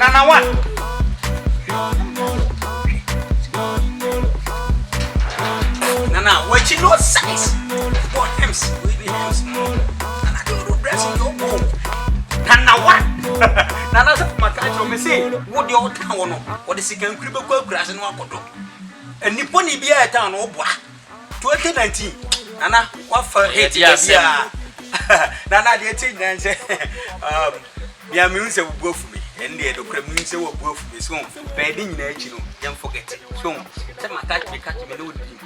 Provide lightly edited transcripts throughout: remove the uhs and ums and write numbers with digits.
Nana what? Nana, what you know size? What hems? Nana, you dressing your bow. Nana what? Nana, my country, me say, what the old town or the second cribble grass and wakodo. And Nipponi be a town, oh boy. 2019. Nana, what for 8 years? Nana, the 18 and say, the amuse will go for me. And the criminals will go for me. So, bedding nature, don't forget it. So, tell my catch me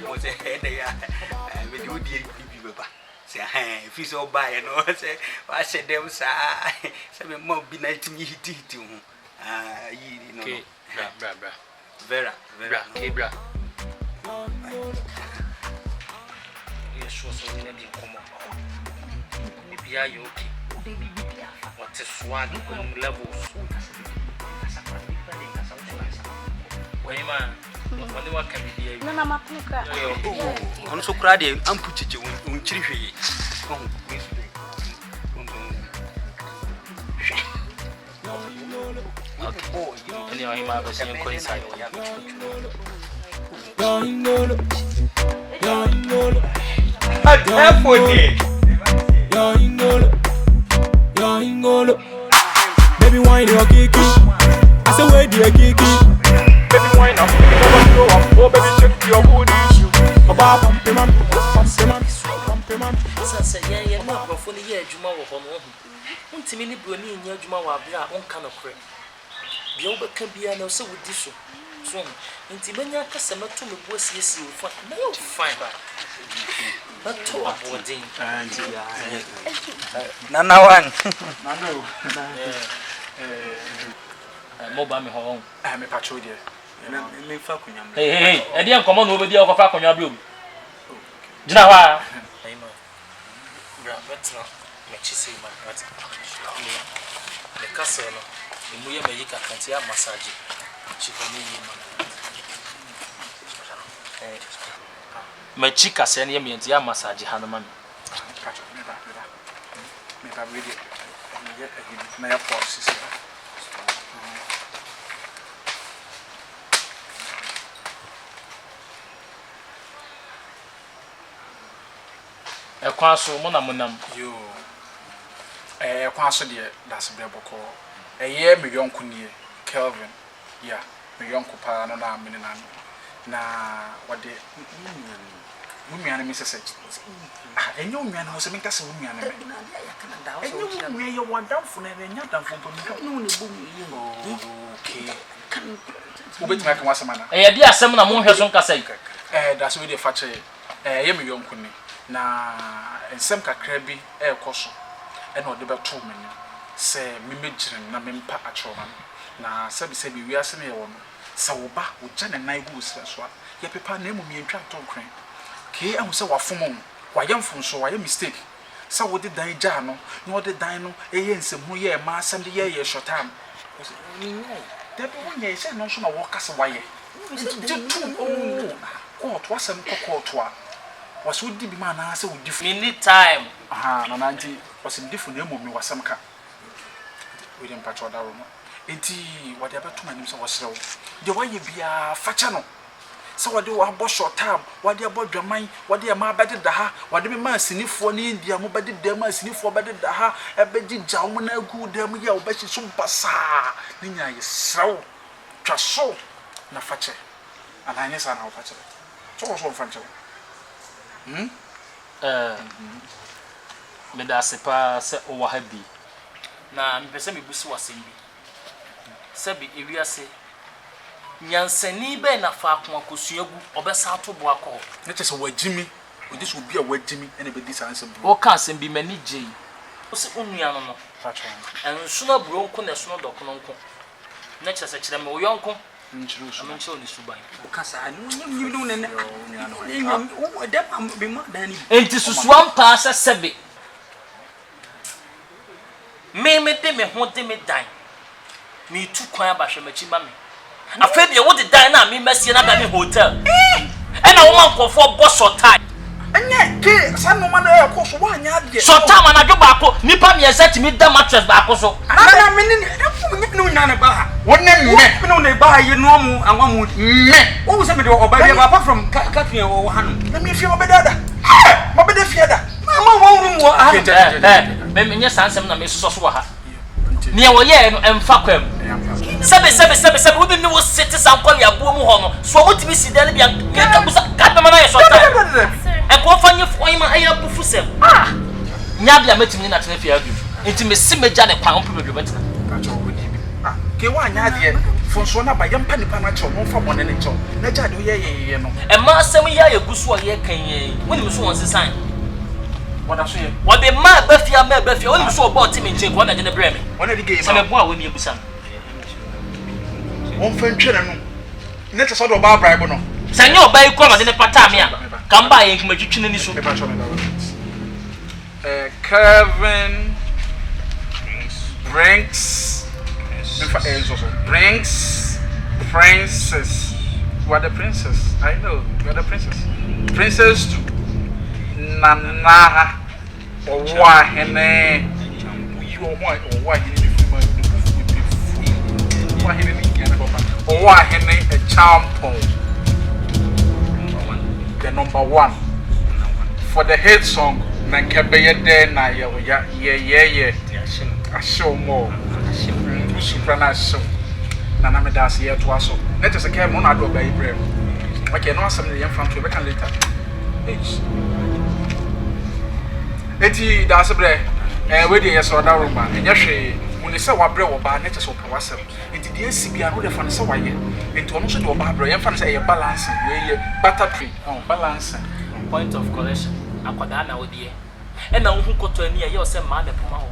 was a head and we do the people. Say, if you so buy and all, say, I said, them, sir, some more be nice to me. You know, Vera, Kebra. You're sure so many come up. Maybe you okay. What is swag on levels? Why, man? What can be here? No, I'm so proud I'm putting you on tree. Okay. Anyway, I'm going to go inside. Baby, wine your kiki. I say, where do you kiki? Baby, wine up. Oh, baby, shake your booty. About pumping, yeah, not for the year, Juma or home. Untimely Bruni in your Juma or Bra, one kind of crap. The over can be an also with this. So, Intimania customer to me was yes, you find no fine. But to a boarding. Nana one. Mobile home. I am a patrol there. Hey, I didn't come on over the other on your blue. Java. That's not what you say, my the castle. The Muya Medica can't see a massage. She can my chica send me and the massage, Hanaman. Maybe I read it. My forces. A quasso monamunam. You a quasso dear, that's a beboko. A year, my young Kunie, Kelvin. Yeah, my young Kupa, and I'm in an. Now, what the women and Mrs. A young man was a make us a woman. And you want down for never not done for okay. Who bet my was a man? A dear Simon among her son Cassay. That's really a fatcher. A young Kunie. Na ensemka krabi koso ena ode beto menu se memegire na mempa achoman na sabi wi ase ne yewo no se wo ba wo gya ne nan gu sra so ye pepa na emu mientwa tonkran ke ahu se wafom wa yemfo so wa ye mistake se wo de dan gya no na wo de dan no eye nsemu ye ma asem de ye shotam ni no de bo nye se no so na wo kase wa ye ko to asem ko to a was would be man answer with different need time. Aha, no nanti was in different name me was some ka. We didn't patch that room. Enti whatever to my name was slow. The way you be a fachano. So what do I boss short time? What do you about your mind? What do you ma bedded the ha? What do you man sniff for India? Mo bedded them sniff for bedded the ha? A beddy jawman a good them ya bet you some bassa. Nina is so just so na fache. And I guess I know fache. So was one French. Me da sepa se o wa habi na me pese me busu wasem bi se bi ewiase nyansani be na fa akon akosuagu obesa atobo akọ na chese wagimi odi so bi a wagimi ene be dis ansem bi o ka ansem bi mani gye o se onua no no facho enso na bronko na so no dokononko na chese kire me o yonko nchiru so am nche oni suban o kasa anu no ne o dem am be ma dani enti susuam pa se sebe me de me ho de me dan me tu kwan abahwe machi ma me afa de wo de dan na me masie na da me hotel e na wo man kofo bo sotai enye ke sanu ma na e ko so wa nya de sotai ma na dwo ba ko nipa me exact me da mattress ba ko so na me ni e fu me no nya ne ba ha One me. No, they buy you no more. I want me. What was somebody or buy apart from cutting or hand? Let me feel my better. My better feather. Menya sansem na me soso ha. Ne wo ye no emfa kwam. Sebe wo bi ne wo sete sankwa ya bo mu ho no. So mo timi sida ne bia ka busa ka be mana ye so ta. E ko fanye fo ma aya bufu sem. Ah. Nya bia metimi na tene fia bi. Enti me si meja ne kwan opo bedo betina. Ka cho wo ni bi. Ah, ke wa nya de fo so na ba yempa nipa na cho mo fa bone ne cho. Na ja de ye no. E ma asem ya ye gusu o ye kan ye. Woni me so won sesan. What I say? What the man Bafia, only so about Tim and Jake, one at the Bremen. One of the games, I'm a boy with me, son. One friend, let us order Barbara. Senor, buy come in the Patamia. Come by and magician in this room. Kevin Brinks, Princess. What the princess? I know, you are the princess. Princess too. Nana or why hene you or why he need to why he need or why hene a champon the number one for the hit song Nankabeye de na yeah I show more supranational Nana Medas here to us. Let us a care on our door by Ibrahim. Okay, no something young from Quebec later. Eti da sebre we dey yes order room ma enye hwe uni se wa bre wo ba na cheso pa wasem enti dey si bia no dey fa se wa ye enti ono so dey wo ba bre ye fa se ye balance we ye butter tree balance point of collection akwada na odie e na hu koto ani ye o se ma na poma ho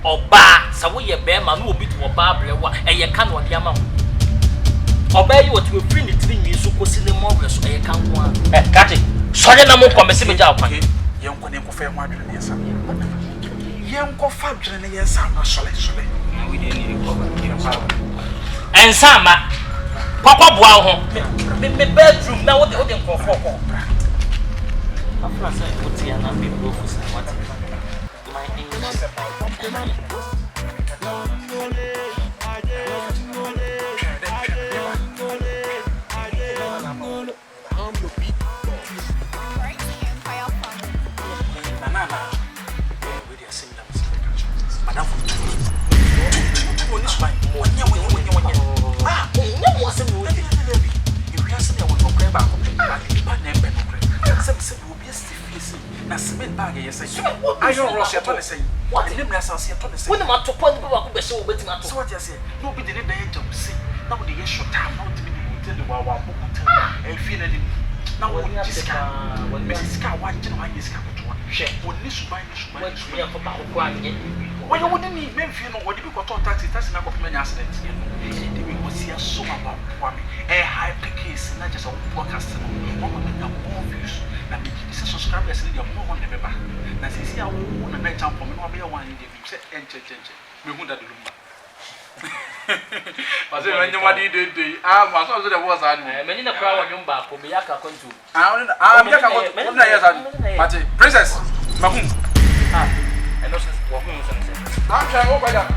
oba sa wo ye be ma no obi to wo ba bre wa e ye ka no de ama ho oba yi wo to free ni tiri nyi so kosi ne mo bre so e ye ka ho a kati so ye na mo komese me ja okwan Yanko ne ko fa mu adwene ne sam yanko fa adwene ne yensam na sole na we dey need recover ensama papa boa ho me bedroom na wo de nkofo ko afra say wo ti ana be bro for say what my English I don't rush your toilet say. What the name is as your toilet say. When my top point go be so betima to. So what you say? No be the name that you say. Now the short time now to be tell the wa e feel it. Now what this car. Mrs. Car what you know why this car to one. She only subai. What you have papa ko anye. When you wouldn't need men feel no what you got taxi na go many accident. We go see a so about me. A high case not just a podcast. One of them more views. Na me this subscribers in the more on the paper. Na se si a wo na na champ me no be one in the say enche me hu da de lumba but say when you want dey ma so the was an me ni na kra wa nyumba ko me yaka kontu me yaka kontu na yes an but princess ma hu I know since wo hu so say I'm trying over there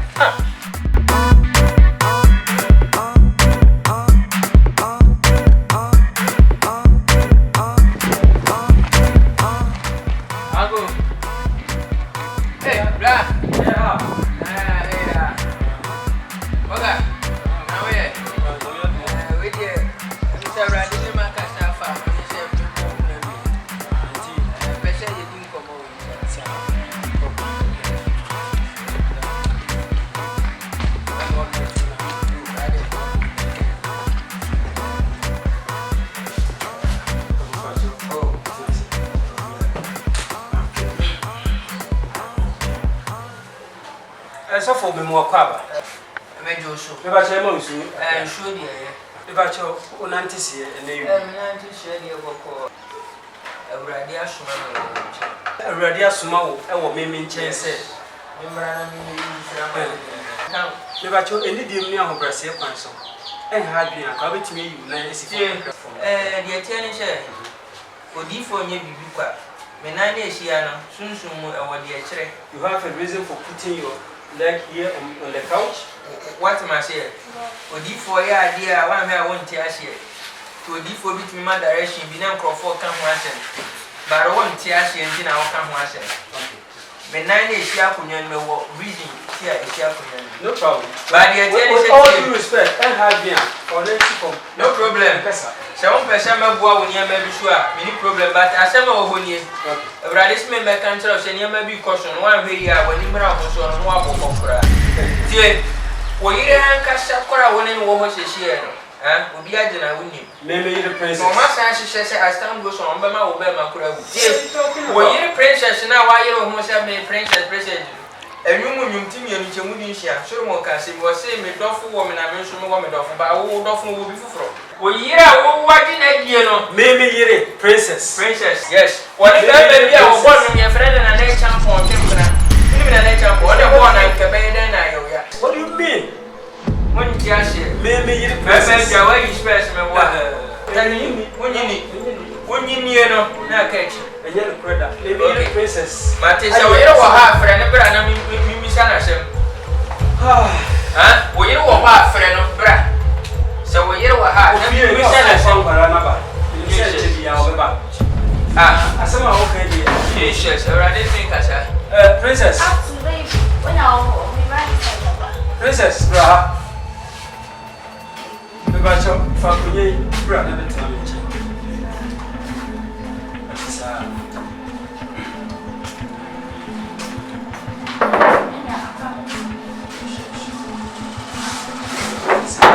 so for me mo kwaba mejo so me ba che mo nsu sure die e ba che o nantisi ene yu nantisi die boko awurade asoma na wo nche awurade asoma wo e wo meme nchen se memra na me yi sira ma me ba che eni die mu ahobrase kwan so e ha adwen aka betimi yi na esi die tie ne che odifo nye bibi kwa me na na ehia no sunsun mu e wo die kire you have a reason for putting your leg here on the couch. What am I saying? Odi for ya idea one me I want to share. To odi for bit me direction bi na nkrofo kan ho asem. But I want to share nti na wo kan ho asem. Me nine is here kunyan me wo reading here is here kunyan. No problem. But the with all due respect, I have been for them to come. No problem. So one person me boa woni am bi so a me ni problem but asem wo honie. Everades me me kan tell say niam bi caution one hwe ya woni mra ho so no wa kokora. Tie wo yire han ka shakora woni no wo ho hye no. Obi agina woni. Me yire princess. No ma san hye say as time goes on be ma wo be ma kora wu. Tie wo yire princess na wa yire ho say me princess president. Enyumu nyumtimi enu chemu di nhia. So mo ka say wo say me dofo wo me na me nso me wo me dofo ba wo dofo wo bi fufuro. Wo yire a wo wadi na die no. Me yire princess. Princess. Yes. What if I be a wo no me friend na na champion kempra. Ni me na champion. What the boy na ke be den na yo ya. What do you mean? When you share. Me yire princess. Me ja why you space me wo. Tani wonyini no na catch. Enye no brother. Me yire princess. Mate say wo yire wo ha friend bra na mi sana sem. Wo yire wo ha friend no bra. So wo yire wo ha na mi sana sem para na ba. Mi se che bia wo ba. Asema wo kan di. Jesus, already think asa. Princess. Princess, bra. Me ba cho fa kunye bra na betra me che. Asa.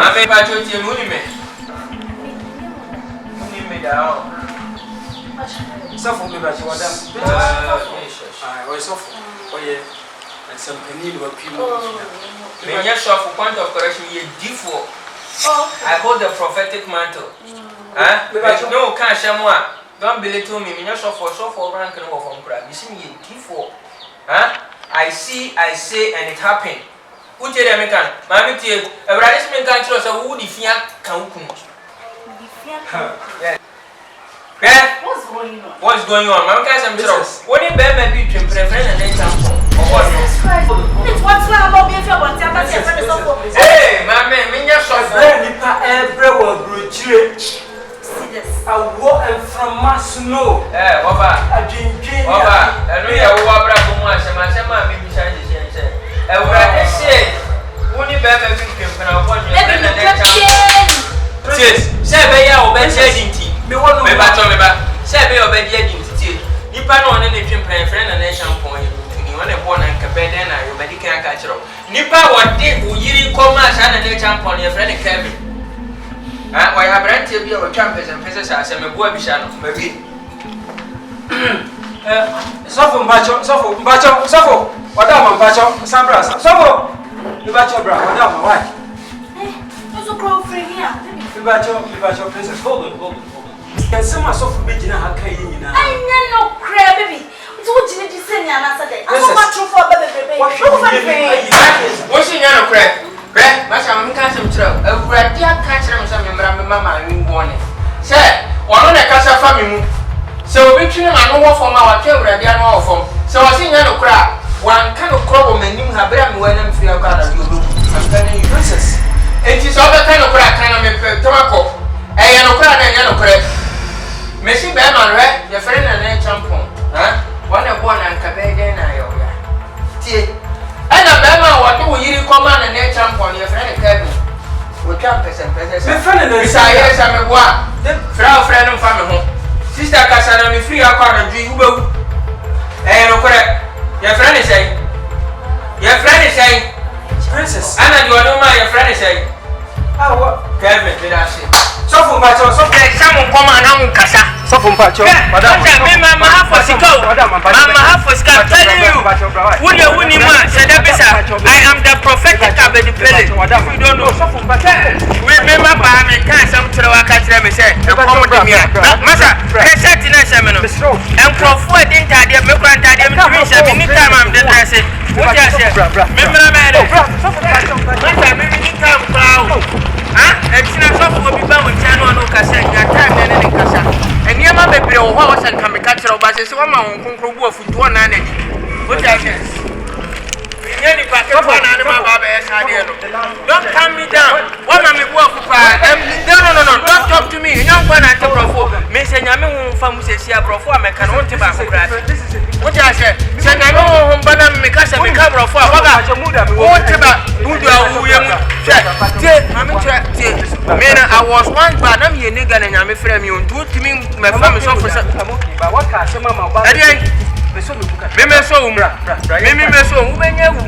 Ame ba cho ti muni me. Muni me da. Sofo me ba cho wadam. Jesus. O sofo. Oye. And some penny will be Me nya sofo point of correction ye D4. I hold the prophetic mantle. No can shamwa. Don't belittle me. Me nya sofo rank no from cry. You see me ye D4. I see, I say, and it happened. Who tell them can? Mammy tell. Everybody me can tell us who the fear can who. Yeah. What's going on? What's going on? Mama can some trouble. What if Ben may be between friend and then tampon? Or what? It's what's wrong about me if you want to have a Hey, my man, me just so nipa every word brochure. see this. I walk and from mass no. Oba. I drink. Oba. I know you are bra for one sama me be change change. E wura de say, woni be be between friend and one and then tampon. Yes, say be ya obeji adinti. Me ba to me ba. Say be obeji adinti. Nipa no ne twin friend and then shampoo. When a born and cabin, I will medical catcher. Nipa, what did you call my son and the champion, your friend Kevin? Why have rent to be our campus and princess as a boy, Bishano, maybe. Sofo, what am I, Sambra? Sofo, you got your bra, what am I? What's a crow free here? You got your princess. Hold on. Can someone suffer me in a hurricane? I know, crab baby. What did you say? I'm so much for baby. What's in your crap? Crap, my son can't some trouble. A great dear catcher, some mamma, you warning. Sir, one on a casa family. So, between I know what from our children, they are all from. So, I see no crap. One kind of crop and you have been when I'm free of God. I'm telling you, princess. It is all the kind of crap kind of tobacco. I am no crap and yellow crap. Messi Beman, right? Your friend and then champion. One of one and Cabeden, I owe ya. See, and a Bama, what do you command and then champion your friend Kevin? We campus and princess. My friend and yes, I'm a boy. Frau friend and family. Sister Cassandra, me free our car and do you go. Eh, no correct. Your friend is saying, princess. Anna, you know my friend is saying, Kevin, did I say? So from Pacho, someone come and I'm Cassa. So from Pacho, Madame, Mama, half was go. Mama, half was telling you. Would you win him? Said I am the prophetic of the village. You don't know. Remember, I can't some to the catch them. Say, Massa, I said in a seminar. And Crawford didn't have the milk and them drinks. I mean, anytime I'm the dress. What I said, remember, it's not so for people with channel no cassette, your time and any cassa. And you might be a horse and come catch your buses. One man who can go for 200. What I guess. Any packet of one animal, Baba, don't calm me down. famu se sia brofo ameka no nte ba ko bra wo ti ase se na no ho mba na me ka se me ka brofo abaga wo ti ba mudu awu ye mu tie mami tie me na I was one bad am ye nigga na nyame frɛ me on tu timi me fa me so for se ba wa ka se mama ba me so umra me so ubenya wu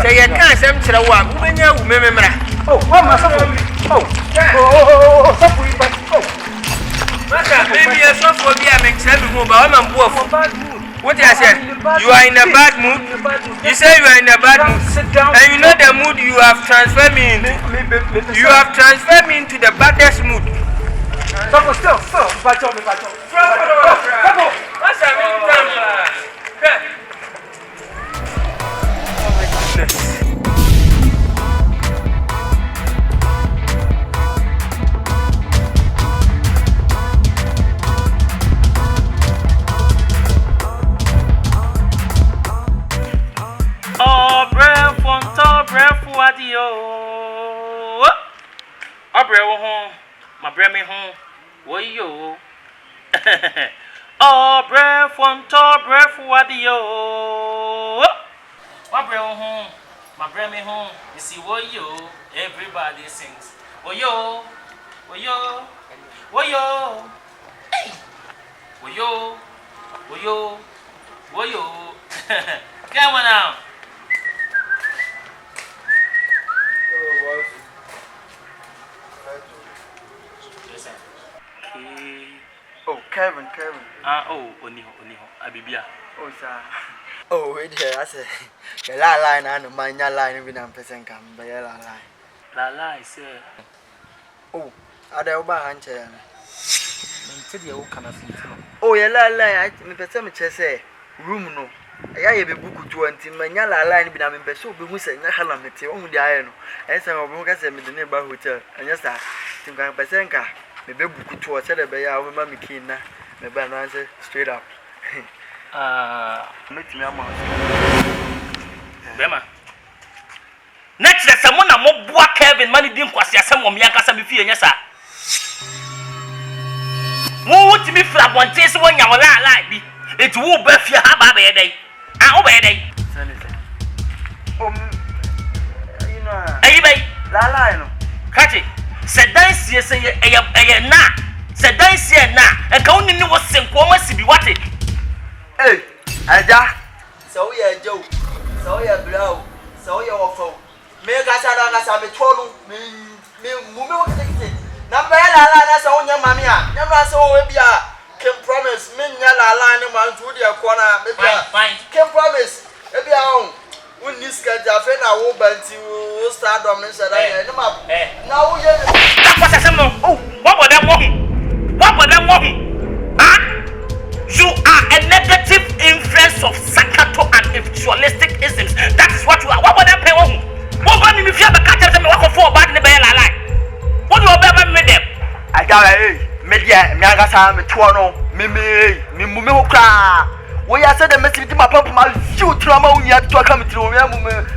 se ye kan sem kire wa ubenya wu me mra oh wa ma so oh so fu ba oh maka maybe a so for be am kire me hu ba wa ma mbo of what I said you are in a bad mood you say you are in a bad mood and you know the mood you have transferred me into the baddest mood still bacho what's that Oh, breath on top, breath what you oh, breath home, my breath me home, what you oh, breath on top, breath what you my breath home, my breath me home, you see what you everybody sings, what yo, hey, what yo, come on now. Oh, Kevin. Oniho, Abibia. Oh, sir. Oh, wait here. I say, the line and the mania line with a person come by a line. La, sir. Oh, are there over hand? Oh, yeah, I say, room no. I be book to until my line be am in so be who say Halamity on the iron. As I was in the neighborhood hotel, and yes, I think I'm Basenka. Maybe book to a celebrate our mammy kina, maybe an answer straight up. Meet me a month. Bema. Next, there's someone a more Kevin money didn't cost some of Yanka Sabi, yes, sir. Won't be flap one taste when you like me. It will be your habit a day. I obey a day. You know, La, catch it. Said dance, yes, a na. Said dance, na. And counting was same commerce to be what it. hey, Aja. So, yeah, Joe. So, yeah, blow. So, you're awful. Make us a total me, number that's all your mammy. Never saw we be a. Can promise me la line man to the corner maybe fine. Can promise maybe I when this guy Jaffe I will bend to start on this now you that was a symbol. Oh, what was that walking? You are a negative influence of Sakato and ritualistic isms. That is what you are. What was that pay? What about me if you have a catch them walk for bad in the bell line? What do you ever made them? I got media Miagasa Metuano Mimi Hoka. We are said the message to my papa my few trauma when you have to come through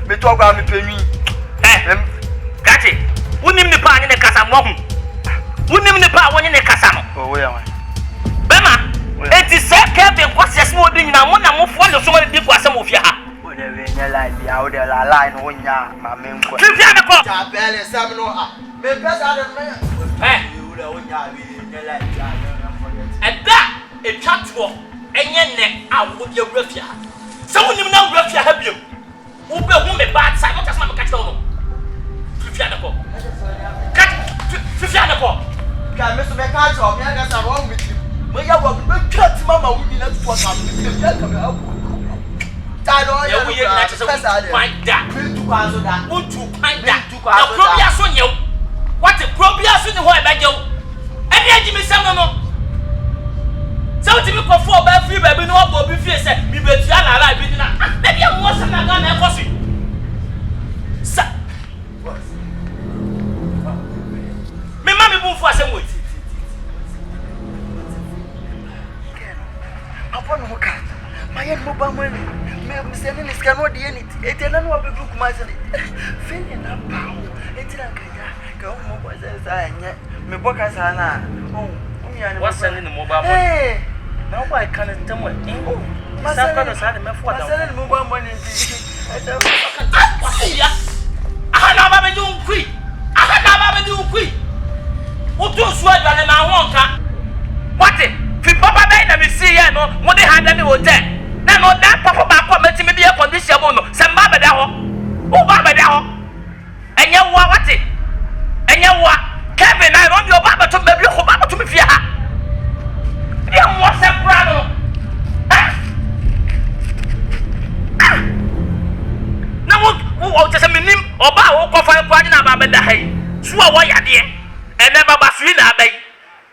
me talk about me. Got it. Wouldn't him the part in the Casamo? Wouldn't him the part when in the Casamo? Oh, yeah. Bema, it is so Kevin was just more than I want to move one of so many people some of your heart. Whenever you like the out there line when you are my main question. And that a chat for any neck out with your refugee. Someone you know refugee have you. Who be woman bad side, not just my catch on. Fifianako. Can Mr. McCarthy or Miagasa wrong with you? When you walk, cut Mamma would be not for something. Find that. Won't you find that? Now, Probias on you. What a Probias in the way by you. Any Jimmy Samuel. So to me, for by free baby, no one will be fierce. Me bet you are alive. Maybe I'm more than I'm going to cost you. Me mammy move for some way. Upon Hoka, my young mobile money. Sending is cannot do anything. It is not what we look myself. Feeling up, it's like go home. Me book as Anna. Oh, what's sending the mobile money? Hey. Now why can't it tell me? Masana mo ba mo ni ti. Ahana ba be dun kui. Utu so adwane na wonka. What? Fi papa be na me see here no, mo de handa me hotel. Na no da papa ba ko meti me be condition mo no. Se mba be da ho. Wo ba be da ho. Enye wo what? Enye wo Kevin na ro bi o ba to me bi ko ba to me fi ha. Ye mo se bra no. Na wo just me nim oba wo ko fa ko na ba be da hai. So wo yade ene baba sui na abai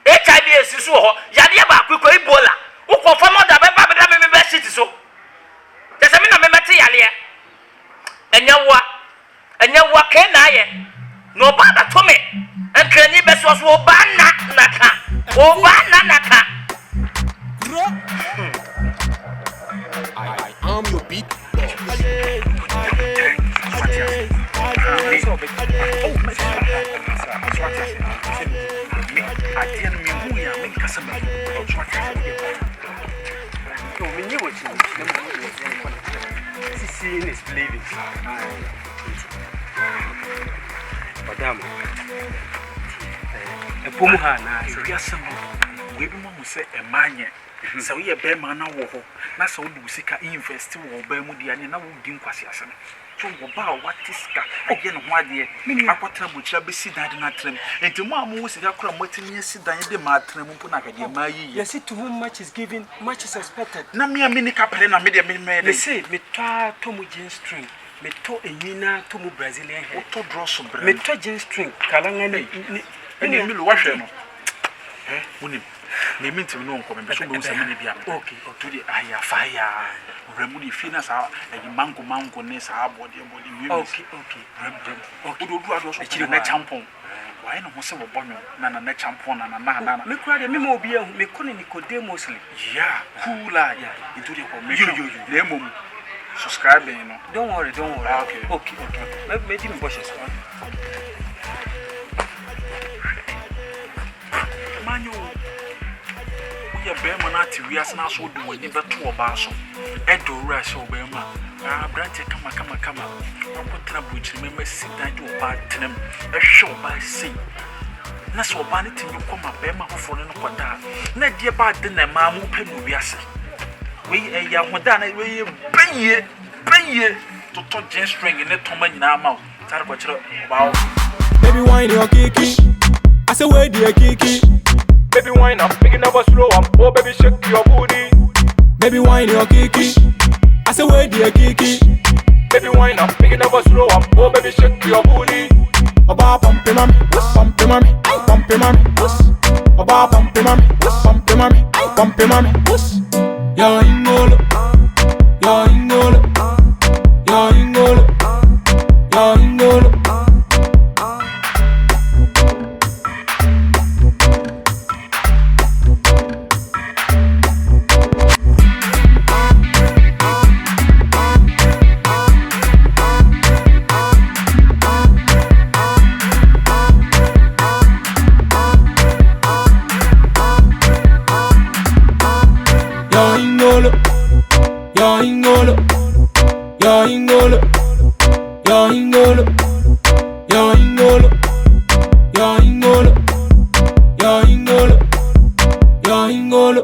HIV esisu ho yade ba kwekwa Ebola ukọ famo da be ba da me be shit so tese me na me meti yale enyawa ke na ye no ba da to me enkrani be so ba na naka I am your beat. Seeing is believing. Madam, a Pumuhana, so yes, we don't say a man. So we a bear man now, that's all we seek invest or Bermudian and now doing Quasiasan. So, what is again? Why, dear, meaning I got trouble, shall be sit down at them. And tomorrow, most of your crumb, what in your sit down, the matron, You see, to whom much is given, much is expected. Na me a mini captain, a media They say, me toa tomu gin string, me to a nina tomu Brazilian hair, to draw some bread. me to gin string, Kalangani, And you will wash them. Eh, they mean to know, coming back to okay, or to the higher fire, remove the finas out, and mango ness, our body, okay. Okay, do also a champon. Why no more so bonnet, nana net champon and a nana. Me cried a memo be a me calling Nicodemusly. Yeah, cooler, yeah, into the you, subscribe, you know. Don't worry. Okay. Maybe him bushes. We are Bermanati, we are now so doing never to a basso. Edo Rush or Berma. Branty, come. I put trouble which remember sit down to a bad them, a show by sea. That's what vanity you come up, Berma, who fallen upon that. Not dear bad dinner, mamma, Penubiasi. We a young Madonna, we pay to touch Jen string in a toman now. Baby, wine your kiki. I say, where do you kiki? Baby, wine up, picking up a slow one. Oh, baby, shake your booty. Baby, wine your kiki. I say, where do you kiki? Baby, wine up, picking up a slow one. Oh, baby, shake your booty. Oba pumpy mommy, pumpy mommy, pumpy mommy. Oba pumpy mommy, pumpy mommy, pumpy mommy. Yo ingolo, yo ingolo, yo ingolo, yo ingolo. Yo ingolo.